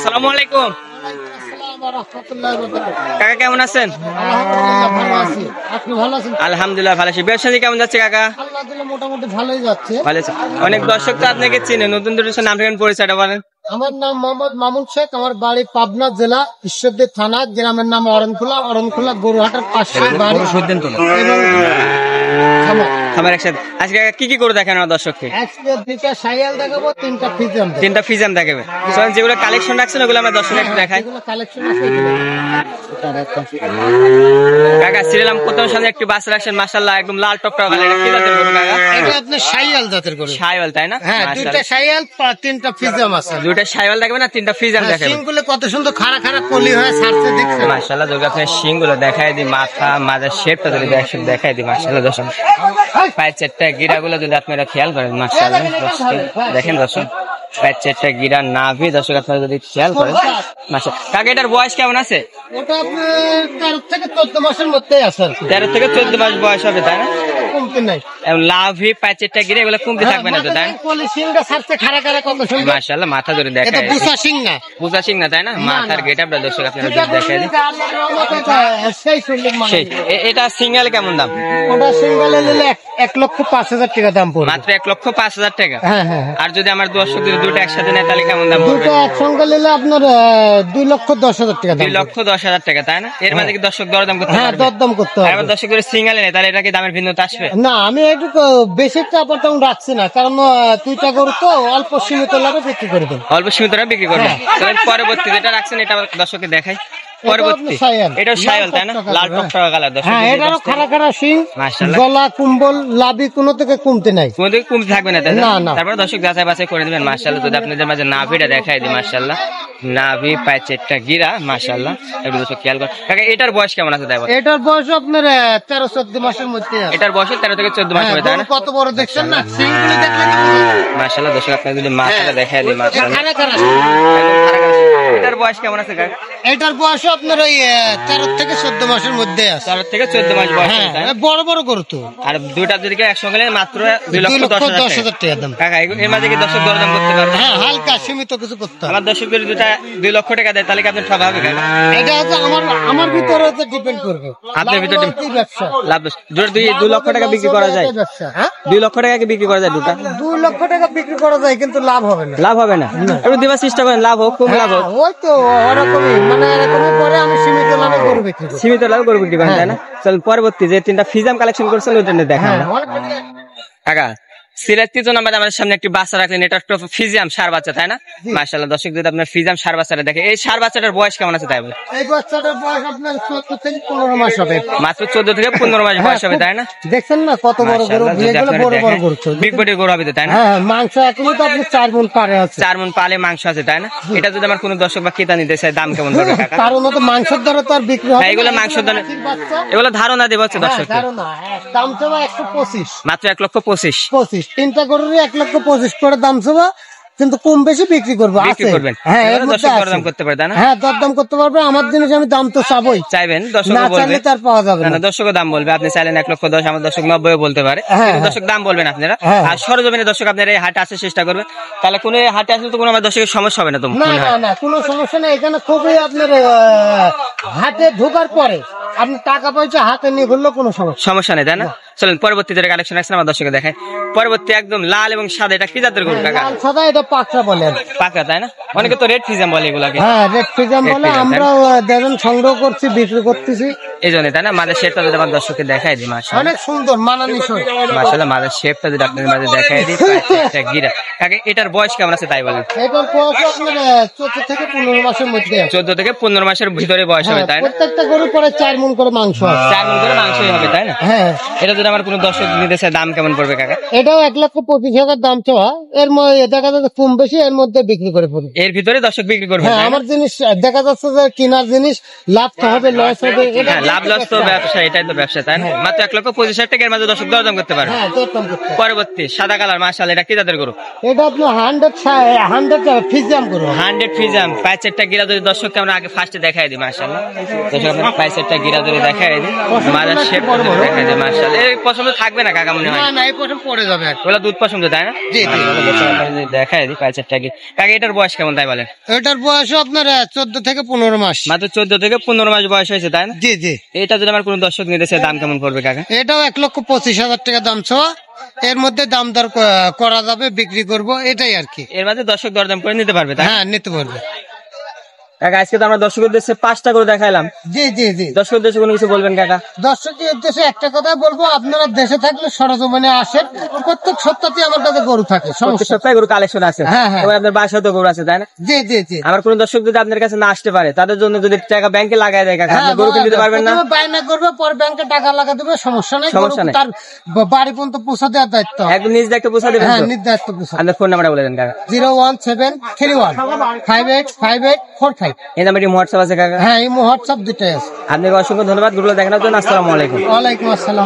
আসসালামু আলাইকুম কাকা, কেমন আছেন? আলহামদুলিল্লাহ ভালো আছি। ব্যবসা কেমন যাচ্ছে কাকা? মোটামুটি ভালোই যাচ্ছে। অনেক দর্শক তো আপনাকে চিনে, নতুন নাম ঠিকানা পরিচয়টা বলেন। আমার নাম মোহাম্মদ মামুন শেখ, আমার বাড়ি পাবনা জেলা ঈশ্বরদী থানা, গ্রামের নাম অরণখোলা গরুহাটের পাশে বাড়ি। আমার একসাথে আজকে কি কি করে দেখেন আমার দর্শককে? দুইটা সাইয়াল দেখাবো, তিনটা ফিজাম দেখাবে। যেগুলো কালেকশন রাখছেন ওগুলো আমরা দর্শক একটু দেখাই। কাকা শ্রীরাম প্রথম সামনে একটি বাস রাখছেন, মাশাআল্লাহ একদম লাল টপটা ভালো। এটা কি জাতের গরু কাকা? এটা আপনার সাইয়াল জাতের গরু। সাইওয়াল তাই না? হ্যাঁ, দুইটা সাইয়াল, তিনটা ফিজাম আছে। দুইটা সাইওয়াল দেখাবেন না তিনটা ফিজাম দেখাবেন। সিংগুলো কত সুন্দর খাড়া খাড়া কলি হয়ে ছাড়ছে দেখছেন। মাশাআল্লাহ যদি আপনি শিংগুলো দেখাই দিই, মাথা মাজার শেপটা যদি দেখাই দিই, মাশাআল্লাহ দর্শক পায়ের চারটা গিরাগুলো যদি আপনারা খেয়াল করেন, মাশাআল্লাহ দেখেন দর্শক পায়ের চারটা গিরা নাভি দর্শক আপনারা যদি খেয়াল করেন, মাশাআল্লাহ। কাকা এটার বয়স কেমন আছে? ওটা আপনার 13 থেকে 14 মাসের মধ্যে আছে। 13 থেকে 14 মাস বয়স হবে তাই না? কমতে নাই। লাভি পায়ের চারটা গিরা এগুলো কমতে থাকবে না তো তাই না? কলি সিংটা ছাড়ছে খাড়া খাড়া কত সুন্দর। মাশাআল্লাহ মাথা ধরে দেখাই। এটা বুসা সিং না? বুসা সিং না তাই না? মাথার গেটআপটা দর্শক আপনারা যদি দেখাই দিই। এটা সিঙ্গেল কেমন দাম? ওটা সিঙ্গেল নিলে 1,05,000 টাকা দাম পড়বে। মাত্র 1,05,000 টাকা? হ্যাঁ হ্যাঁ। আর যদি আমার দর্শক যদি দুটো একসাথে নেয় তাহলে কেমন দাম পড়বে? দুটো একসঙ্গে নিলে আপনার 2,10,000 টাকা দাম। 2,10,000 টাকা তাই না? এর মাঝে কি দর্শক দরদাম করতে পারবে? হ্যাঁ, দরদাম করতে হবে। আর দর্শক যদি সিঙ্গেল নেয় তাহলে এটা কি দামের ভিন্নতা আসবে? না, আমি একটু বেশি চাপা তেমন রাখছি না, কারণ দুইটা গরু তো অল্প সীমিত লাভে বিক্রি করবেন। অল্প সীমিত লাভে বিক্রি করবেন। তাহলে পরবর্তী যেটা রাখছেন এটা দর্শককে দেখাই। পরবর্তী এটা সাইওয়াল তাই না? লাল টকটকা কালার দর্শক। হ্যাঁ, এটারও খাড়া খাড়া শিং, গলা কুম্বল লাভি কোনো থেকে কমতে নাই, কোনো থেকে কমতে থাকবে না তাই না? না। তারপর দর্শক যাচাই বাছাই করে দিবেন। মাশাআল্লাহ যদি আপনাদের মাঝে নাভিটা দেখাই দিই, মাশাআল্লাহ নাভি পায়ের চারটা গিরা, মাশাআল্লাহ একটু দর্শক খেয়াল করেন। কাকা এটার বয়স কেমন আছে তাই বলেন? এটার বয়স আপনার 13-14 মাসের মধ্যে। এটার বয়স 13 থেকে 14 মাস হবে তাই না? কত বড় দেখছেন না সিংগুলো দেখলে? মাশাআল্লাহ দর্শক আপনারা যদি মাথাটা দেখাই দিই, মাশাআল্লাহ খাড়া খাড়া। এটার বয়স কেমন আছে কাকা? এটার বয়স আপনার ওই 13 থেকে 14 মাসের মধ্যে আছে। 13 থেকে 14 মাস বয়স হ্যাঁ, তাই না? বড় বড় গরু তো। আর দুইটা যদি একসঙ্গে নেন মাত্র 2,10,000 টাকা দাম। কাকা এর মাঝে কি দর্শক দরদাম করতে পারবে? হ্যাঁ, হালকা সীমিত কিছু করতে হবে। আমার দর্শক যদি দুটা 2 লক্ষ টাকা দেয় তাহলে কি আপনি ঠকা হবে কাকা? এটা হচ্ছে আমার ভিতরে ডিপেন্ড করবে। আপনার ভিতরে ব্যবসা লাভ দুটো 2 লক্ষ টাকা বিক্রি করা যায়? ব্যবসা, হ্যাঁ 2 লক্ষ টাকা কি বিক্রি করা যায় দুটা? 2 লক্ষ টাকা বিক্রি করা যায়, কিন্তু লাভ হবে না। লাভ হবে না? একটু দেওয়ার চেষ্টা করেন, লাভ হোক কম লাভ হোক। ওই তো ওরকমই, মানে এরকমই পরে আমি সীমিত লাভে গরু বিক্রি করি। সীমিত লাভ গরু বিক্রি করেন তাই না? চল পরবর্তী যে তিনটা ফিজাম কালেকশন করছেন ওইটা দেখান কাকা। সিরাজ 3 নাম্বার আমাদের সামনে একটি বাচ্চা রাখলেন, এটা একটা ফিজিয়াম সার বাচ্চা তাই না? মাশাআল্লাহ দর্শক যদি আপনার ফিজিয়াম সার বাচ্চাটা দেখে, এই সার বাচ্চাটার বয়স কেমন আছে তাই বলে? এই বাচ্চাটার বয়স আপনার 14 থেকে 15 মাস হবে। মাত্র 14 থেকে 15 মাস বয়স হবে তাই না? দেখছেন না কত বড় গরু, এগুলো বড় বড় গরু, বিগ বডি গরু হবে তাই না? হ্যাঁ, মাংস এখনো তো আপনি 4 মণ পারে আছে। 4 মণ পালে মাংস আছে তাই না? এটা যদি আমার কোনো দর্শক বা ক্রেতা নিতে চায় দাম কেমন পড়বে কাকা? কারণ তো মাংসের দ্বারা তো আর বিক্রি হবে না। এগুলো মাংসের দ্বারা, এগুলো ধারণা দেব হচ্ছে দর্শক। ধারণা দাম তো 125, মাত্র 1,25,000। তিনটা গরুর 1,25,000 করে দাম চাবা, কিন্তু কম বেশি বিক্রি করবো। হ্যাঁ, দরদাম করতে পারবে না? হ্যাঁ, দরদাম করতে পারবে। আমার জিনিস আমি দাম তো চাবই, চাইবেন দর্শক না চাইলে তার পাওয়া যাবে না। দর্শক দাম বলবে, আপনি চাইলেন 1,10,000, আমার দর্শক 90 বলতে পারে, দর্শক দাম বলবেন আপনারা। আর সরজমিনে দর্শক আপনারা এই হাটে আসার চেষ্টা করবেন, তাহলে কোনো হাটে আসলে তো কোনো আমার দর্শকের সমস্যা হবে না তো? না, কোনো সমস্যা নেই। এখানে খুবই আপনার হাটে ঢোকার পরে আপনি টাকা পয়সা হাতে নিয়ে ঘুরলেও কোনো সমস্যা নেই তাই না? চলেন পরবর্তী যেটা কালেকশন রাখছেন আমার দর্শকে দেখায়। পরবর্তী একদম লাল এবং সাদা, এটা কি জাতের গরু কাকা? লাল সাদা, এটা পাকড়া বলে। পাকড়া তাই না? অনেকে তো রেড ফিজাম বলে এগুলাকে। হ্যাঁ, রেড ফিজাম বলে। আমরাও দেখেন সংগ্রহ করছি, বিক্রি করতেছি এই জন্য তাই না? মাঝে শেপটা যদি আমার দর্শককে দেখাই দিই, মাশাআল্লাহ অনেক সুন্দর মানানসই। মাশাআল্লাহ মাঝে শেপটা যদি আপনাদের মাঝে দেখাই দিই, একটা গিরা। কাকা এটার বয়স কেমন আছে তাই বলেন? এটার বয়স আপনার 14 থেকে 15 মাসের মধ্যে। 14 থেকে 15 মাসের ভিতরে বয়স হবে তাই না? প্রত্যেকটা গরু পরে 4 মণ করে মাংস আছে। 4 মণ করে মাংসই হবে তাই না? হ্যাঁ। এটা যদি আমার কোনো দর্শক নিতে চায় দাম কেমন পড়বে কাকা? এটাও 1,25,000 দাম চাওয়া। এর মধ্যে দেখা যাচ্ছে কম বেশি এর মধ্যে বিক্রি করে পড়বে। এর ভিতরে দর্শক বিক্রি করবে। হ্যাঁ, আমার জিনিস দেখা যাচ্ছে যে কেনার জিনিস লাভ তো হবে, লস হবে। হ্যাঁ, লাভ লস তো ব্যবসা, এটাই তো ব্যবসা তাই না? মাত্র 1,25,000 টাকার মাঝে দর্শক দরদাম করতে পারবে। হ্যাঁ, দরদাম করতে। পরবর্তী সাদা কালার, মাশাআল্লাহ এটা কি জাতের গরু? এটা আপনার 100 ফিজিয়াম গরু। 100 ফিজাম পায়ের চারটা গিরা যদি দর্শককে আমরা আগে ফার্স্টে দেখাই দিই, মাশাআল্লাহ দর্শক আপনার পায়ের চারটা গিরা যদি দেখাই দিই, মাজার শেপ দেখাই দিই, মাশাআল্লাহ এই পছন্দ থাকবে না কাকা মনে হয়? না না, এই প্রথম পড়ে যাবে আর কি। ওগুলা দুধ পছন্দ তাই না? জি, জি। দেখাই দিই পাঁচ চারটা কাকা, এটার বয়স কেমন তাই বলেন? এটার বয়স আপনার 14 থেকে 15 মাস। মাত্র 14 থেকে 15 মাস বয়স হয়েছে তাই না? জি জি। এটা যদি আমার কোনো দর্শক নিতে চায় দাম কেমন পড়বে কাকা? এটাও 1,25,000 টাকা দাম ছ। এর মধ্যে দাম দর করা যাবে, বিক্রি করব, এটাই আর কি। এর মাঝে দর্শক দরদাম করে নিতে পারবে তাই? হ্যাঁ, নিতে পারবে। কাকা আজকে তো আমরা দর্শকের উদ্দেশ্যে 5টা করে দেখাইলাম, জি জি জি। দর্শকের উদ্দেশ্যে কোনো কিছু বলবেন কাকা? দর্শকের উদ্দেশ্যে একটা কথা বলবো, আপনারা দেশে থাকলে সরজমিনে আসেন। প্রত্যেক সপ্তাহে আমার কাছে গরু থাকে, প্রত্যেক সমস্যা। সপ্তাহে গরু কালেকশন আছে। হ্যাঁ, হ্যাঁ। এবার আপনার বাসায় তো গরু আছে তাই না? জি জি জি। আমার কোন দর্শক যদি আপনার কাছে না আসতে পারে, তাদের জন্য যদি টাকা ব্যাংকে লাগাই দেয় কাকা, আপনি গরু কিনে দিতে পারবেন না? প্রথমে বায়না করবে, পরে ব্যাংকে টাকা লাগা দেবে, সমস্যা নেই। সমস্যা গরু নেই। তার বাড়ি পর্যন্ত পৌঁছা দেওয়ার দায়িত্ব। একদম নিজ দায়িত্ব পৌঁছা দেবেন হ্যাঁ, তো? নির্দায়িত্ব পৌঁছা। আপনার ফোন নাম্বারটা বলে দেন কাকা। 01731585845। এই নাম্বারটি হোয়াটসঅ্যাপ আছে কাকা? হ্যাঁ, এই হোয়াটসঅ্যাপ দুটাই আছে। আপনাকে অসংখ্য ধন্যবাদ গরুগুলো দেখানোর জন্য। আসসালামু আলাইকুম। ওয়ালাইকুম আসসালাম।